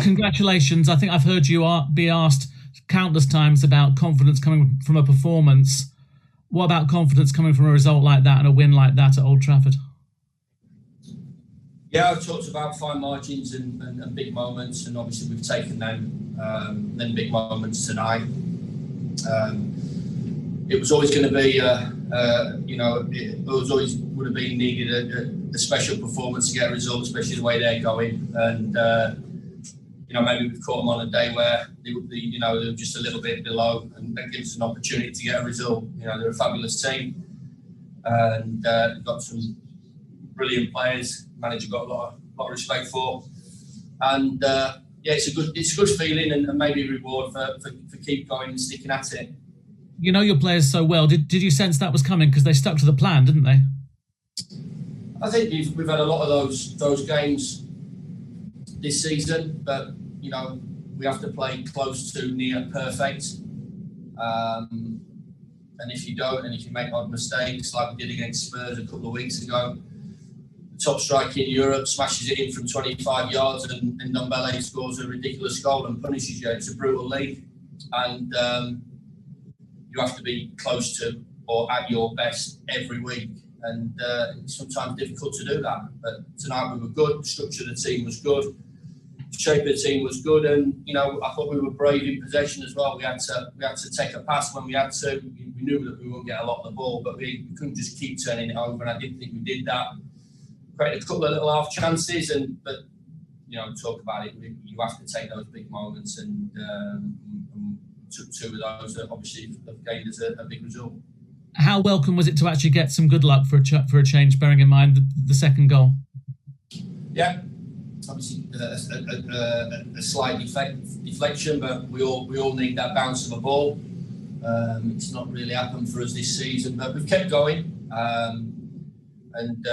Congratulations. I think I've heard you be asked countless times about confidence coming from a performance. What about confidence coming from a result like that and a win like that at Old Trafford? Yeah, I've talked about fine margins and big moments, and obviously we've taken them big moments tonight. It was always going to be, it was always would have been needed a special performance to get a result, especially the way they're going. And maybe we've caught them on a day where they were just a little bit below, and that gives us an opportunity to get a result. They're a fabulous team, and they've got some brilliant players. Manager got a lot of respect for, and it's a good feeling and maybe a reward for keep going and sticking at it. You know your players so well. Did you sense that was coming because they stuck to the plan, didn't they? I think we've had a lot of those games this season, but we have to play close to near perfect. And if you don't, and if you make odd mistakes like we did against Spurs a couple of weeks ago, the top striker in Europe smashes it in from 25 yards, and Ndombele scores a ridiculous goal and punishes you. It's a brutal league, and you have to be close to or at your best every week, and it's sometimes difficult to do that. But tonight we were good. The structure of the team was good. The shape of the team was good, and I thought we were brave in possession as well. We had to take a pass when we had to. We knew that we wouldn't get a lot of the ball, but we couldn't just keep turning it over, and I didn't think we did that. Created a couple of little half chances, but talk about it. You have to take those big moments, and took two of those that obviously have gained us a big result. How welcome was it to actually get some good luck for a change, bearing in mind the second goal? Yeah, obviously a slight deflection, but we all need that bounce of a ball. It's not really happened for us this season, but we've kept going, and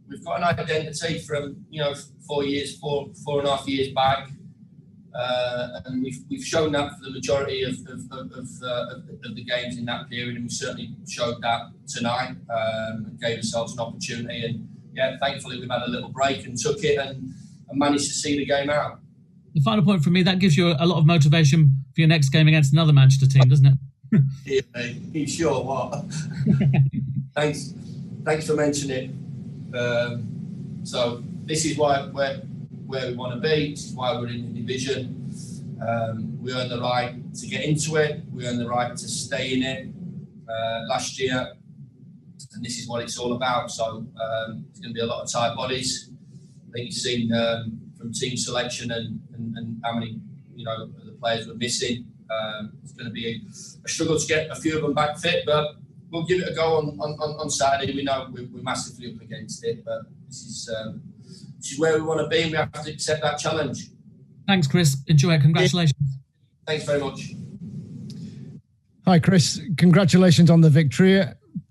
we've got an identity from 4 and a half years back, and we've shown that for the majority of the games in that period, and we certainly showed that tonight. And gave ourselves an opportunity, and thankfully we've had a little break and took it and managed to see the game out. The final point for me, that gives you a lot of motivation for your next game against another Manchester team, doesn't it? Yeah, mate. You sure? What? Thanks for mentioning it. So this is where we want to be. This is why we're in the division. We earn the right to get into it. We earn the right to stay in it last year, and this is what it's all about. So it's going to be a lot of tight bodies. I think you've seen from team selection and how many the players we're missing. It's going to be a struggle to get a few of them back fit, but we'll give it a go on Saturday. We know we're massively up against it, but this is where we want to be, and we have to accept that challenge. Thanks, Chris. Enjoy it. Congratulations. Thanks very much. Hi, Chris. Congratulations on the victory.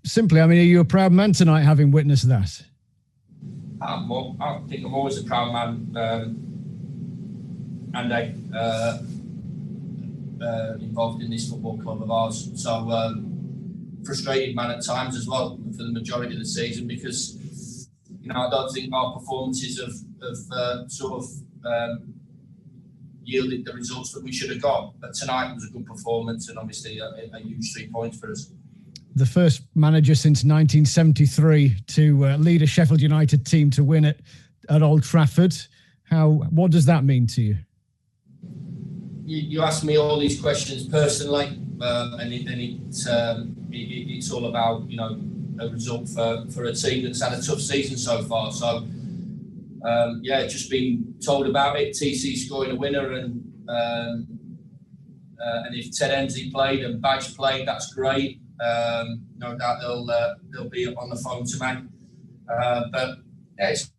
Simply, are you a proud man tonight, having witnessed that? I think I'm always a proud man, involved in this football club of ours. So frustrated man at times as well for the majority of the season, because I don't think our performances have yielded the results that we should have got. But tonight was a good performance, and obviously a huge 3 points for us. The first manager since 1973 to lead a Sheffield United team to win it at Old Trafford. What does that mean to you? You ask me all these questions personally, and it's all about a result for a team that's had a tough season so far. So just being told about it. TC scoring a winner, and if Ted Emsley played and Badge played, that's great. No doubt they'll be on the phone to me. But it's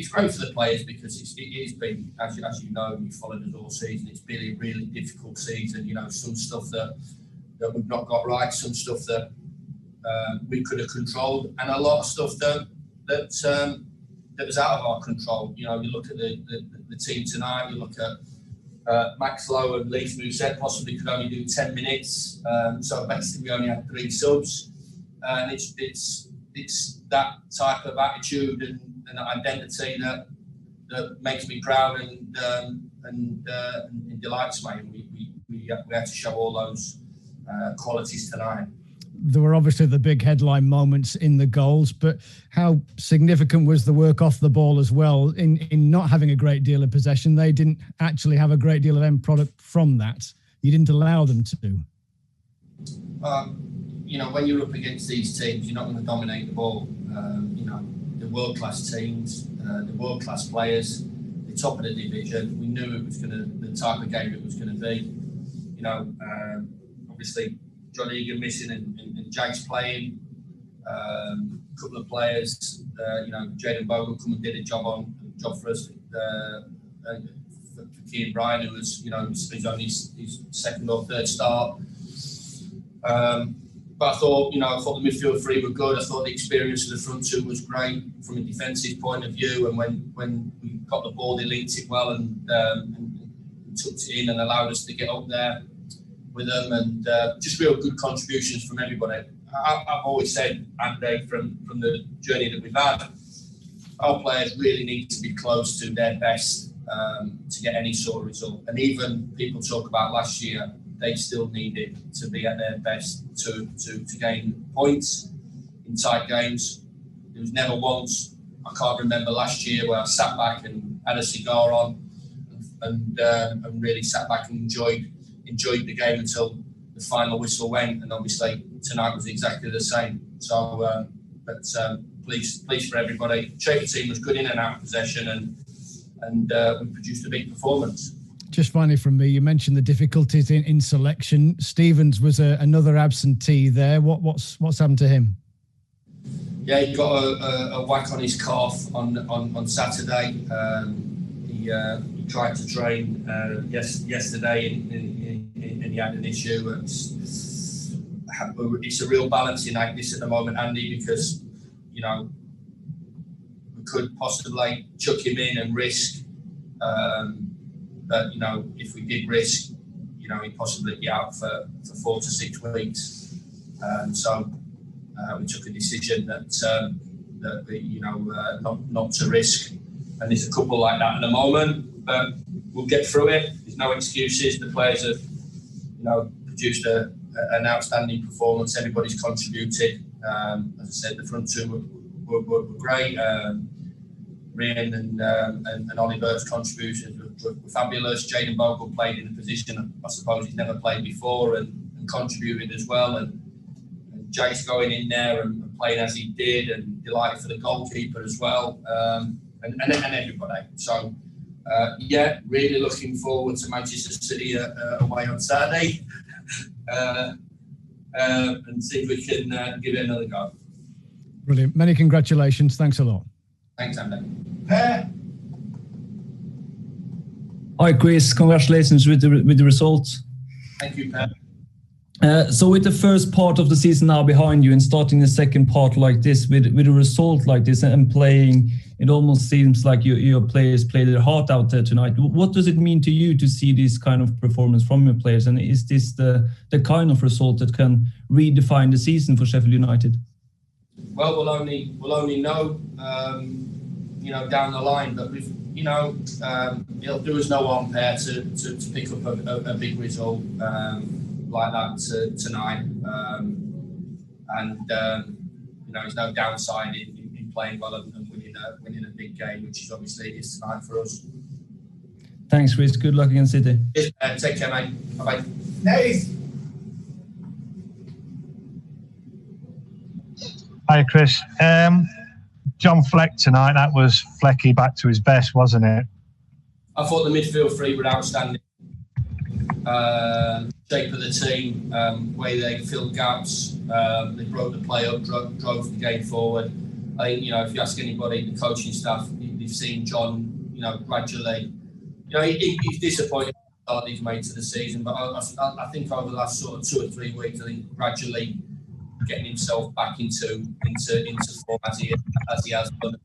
great for the players, because it's been, as you know, you followed us all season. It's been a really difficult season. Some stuff that we've not got right, some stuff that we could have controlled, and a lot of stuff that was out of our control. You look at the team tonight. You look at Max Lowe and Leith Mousset possibly could only do 10 minutes. So basically we only had 3 subs, and it's that type of attitude and identity that that makes me proud and delights me. We had to show all those qualities tonight. There were obviously the big headline moments in the goals, but how significant was the work off the ball as well in not having a great deal of possession? They didn't actually have a great deal of end product from that. You didn't allow them to. When you're up against these teams, you're not going to dominate the ball. The world-class teams, the world-class players, the top of the division. We knew it was the type of game it was going to be. Obviously, John Egan missing and Jake's playing. A couple of players, Jaden Bogle come and did a job for us. For Keem Bryan, who was, he's on his second or third start. But I thought the midfield three were good. I thought the experience of the front two was great from a defensive point of view. And when we got the ball, they linked it well and tucked it in and allowed us to get up there with them. And just real good contributions from everybody. I've always said, Andy, from the journey that we've had, our players really need to be close to their best to get any sort of result. And even people talk about last year, they still needed to be at their best to gain points in tight games. There was never once, I can't remember last year, where I sat back and had a cigar on and really sat back and enjoyed the game until the final whistle went. And obviously tonight was exactly the same. So, pleased for everybody. Shape team was good in and out of possession, and we produced a big performance. Just finally from me, you mentioned the difficulties in selection. Stevens was another absentee there. What's happened to him? Yeah, he got a whack on his calf on Saturday. He tried to train yesterday and he had an issue. It's a real balancing act this at the moment, Andy, because we could possibly chuck him in and risk. But if we did risk, he'd possibly be out for 4 to 6 weeks. So we took a decision that not to risk. And there's a couple like that at the moment, but we'll get through it. There's no excuses. The players have, produced an outstanding performance. Everybody's contributed. As I said, the front two were great. Ryan and Ollie Burke's contributions were fabulous. Jaden Bogle played in a position I suppose he's never played before and contributed as well. And Jake's going in there and playing as he did, and delighted for the goalkeeper as well, and everybody. So really looking forward to Manchester City away on Saturday, and see if we can give it another go. Brilliant. Many congratulations. Thanks a lot. Thanks, Andy. Hi, Chris. Congratulations with the results. Thank you, Pat. So with the first part of the season now behind you and starting the second part like this with a result like this and playing, it almost seems like your players played their heart out there tonight. What does it mean to you to see this kind of performance from your players? And is this the kind of result that can redefine the season for Sheffield United? Well, we'll only know, down the line. But we've, it'll do us no harm pair to pick up a big result like that tonight. There's no downside in playing well and winning a big game, which is obviously is tonight for us. Thanks, Chris. Good luck against City. Take care, mate. Bye-bye. Nice. Hi, Chris. John Fleck tonight, that was Flecky back to his best, wasn't it? I thought the midfield three were outstanding. Shape of the team, way they filled gaps, they broke the play up, drove the game forward. I think, if you ask anybody, the coaching staff, they've seen John, gradually, he's disappointed with the start he's made to the season, but I think over the last sort of 2 or 3 weeks, I think gradually getting himself back into form as he has done.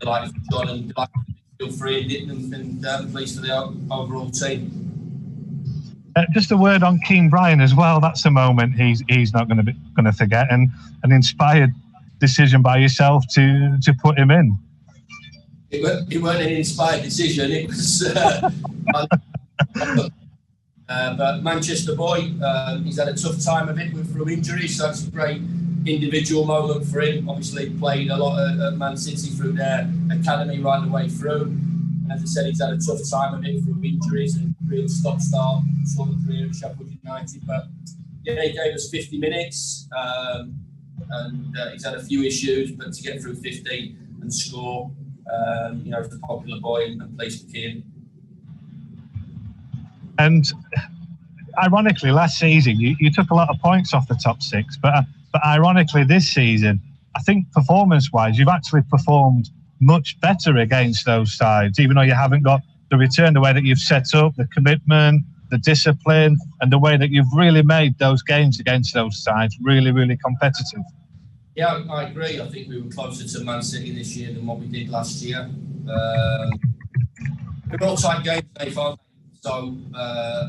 Delighted for John and delighted for the midfield three and pleased for the overall team. Just a word on Keem Bryan as well. That's a moment he's not going to forget, and an inspired decision by yourself to put him in. it weren't an inspired decision. It was. But Manchester boy, he's had a tough time of it through injuries, so that's a great individual moment for him. Obviously played a lot at Man City through their academy right the way through. And as I said, he's had a tough time of it through injuries and real stop-start sort of career at Sheffield United. But yeah, he gave us 50 minutes and he's had a few issues, but to get through 50 and score, he's a popular boy and plays for Keem. And ironically, last season you took a lot of points off the top six, but ironically this season, I think performance-wise, you've actually performed much better against those sides, even though you haven't got the return, the way that you've set up, the commitment, the discipline, and the way that you've really made those games against those sides really, really competitive. Yeah, I agree. I think we were closer to Man City this year than what we did last year. They're all tight games, Dave. So,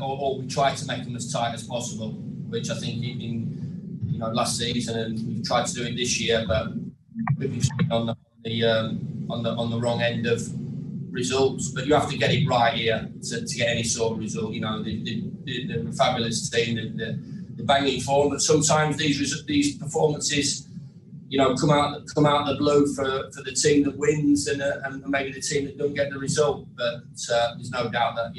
or we try to make them as tight as possible, which I think in last season, and we've tried to do it this year, but we've been on the wrong end of results. But you have to get it right here to get any sort of result. The fabulous team, the banging form, but sometimes these performances, come out the blue for the team that wins and maybe the team that don't get the result. But there's no doubt that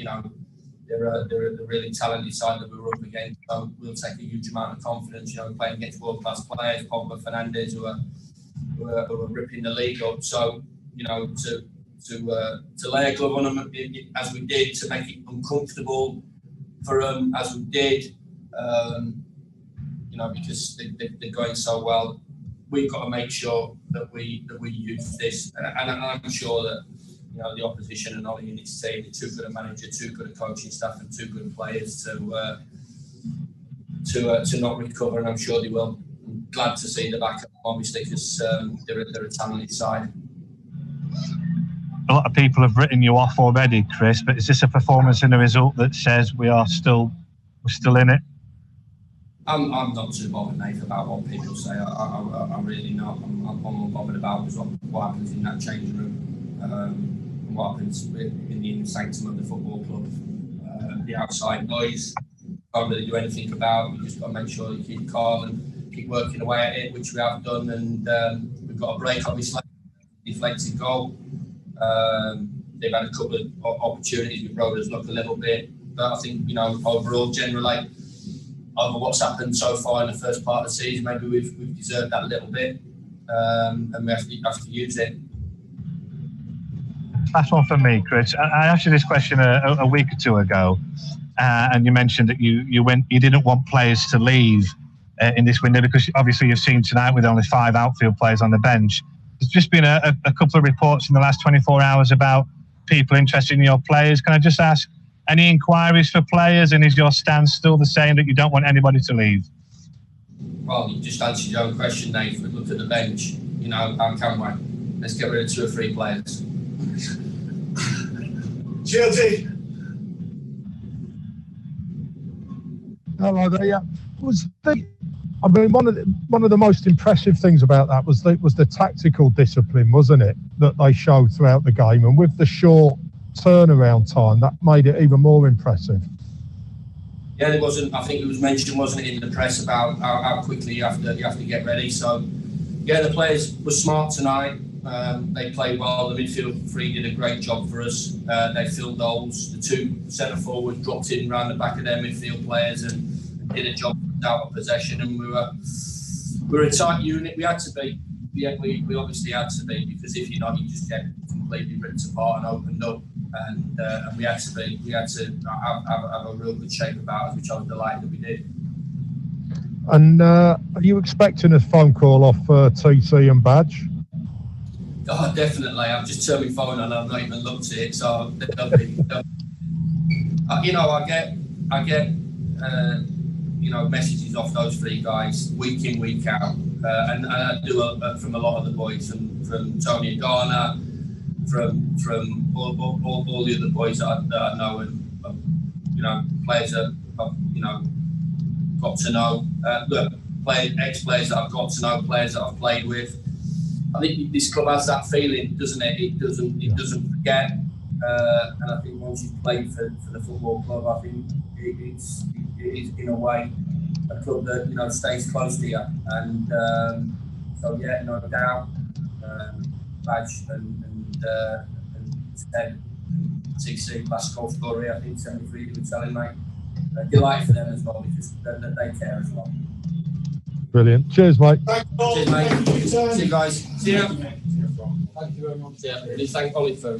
they're a really talented side that we're up against. So we'll take a huge amount of confidence. Playing against world-class players, Pogba, Fernandes, who are ripping the league up. So to lay a glove on them as we did, to make it uncomfortable for them as we did, because they're going so well. We've got to make sure that we use this, and I'm sure that the opposition and Ollie and his team are too good a manager, too good a coaching staff, and too good players to not recover, and I'm sure they will. I'm glad to see the backup, obviously, because they're a talented side. A lot of people have written you off already, Chris, but is this a performance and a result that says we're still in it? I'm not too bothered, Nathan, about what people say. I'm really not. I'm more bothered about what happens in that changing room. What happens in the inner sanctum of the football club. The outside noise, can't really do anything about. You just got to make sure you keep calm and keep working away at it, which we have done. And we've got a break, obviously, deflected goal. They've had a couple of opportunities with Brothers luck a little bit, but I think overall, generally, over what's happened so far in the first part of the season, maybe we've deserved that a little bit, and we have to use it. Last one for me, Chris. I asked you this question a week or two ago, and you mentioned that you didn't want players to leave in this window because obviously you've seen tonight with only 5 outfield players on the bench. There's just been a couple of reports in the last 24 hours about people interested in your players. Can I just ask, any inquiries for players, and is your stance still the same that you don't want anybody to leave? Well, you just answered your own question, Nate. Look at the bench. How can we? Let's get rid of 2 or 3 players. Guilty. Hello there. One of the most impressive things about that was the tactical discipline, wasn't it, that they showed throughout the game, and with the short turnaround time, that made it even more impressive. Yeah, there wasn't. I think it was mentioned, wasn't it, in the press about how quickly you have to get ready. So, yeah, the players were smart tonight. They played well. The midfield 3 did a great job for us. They filled holes. The 2 centre forwards dropped in around the back of their midfield players and did a job out of possession. And we were a tight unit. We had to be. We obviously had to be, because if you're not, you just get completely ripped apart and opened up. And we had to be. We had to have a real good shape about us, which I was delighted that we did. And are you expecting a phone call off TC and Badge? Oh, definitely. I've just turned my phone on. I've not even looked at it. So I get messages off those 3 guys week in, week out, and I do from a lot of the boys, from Tony and Garner, from all the other boys that I know, and players that I've got to know, ex-players that I've got to know, players that I've played with. I think this club has that feeling, doesn't it? It doesn't forget. And I think once you've played for the football club, I think it is in a way a club that stays close to you. And so yeah, no doubt, Badge and Ted and TC last goal scorer, I think 73. You were telling me, delight for them as well because they care as well. Brilliant. Cheers, mate. Cheers, mate. See you guys. See ya. Thank you very much. Yeah, thank Ollie for.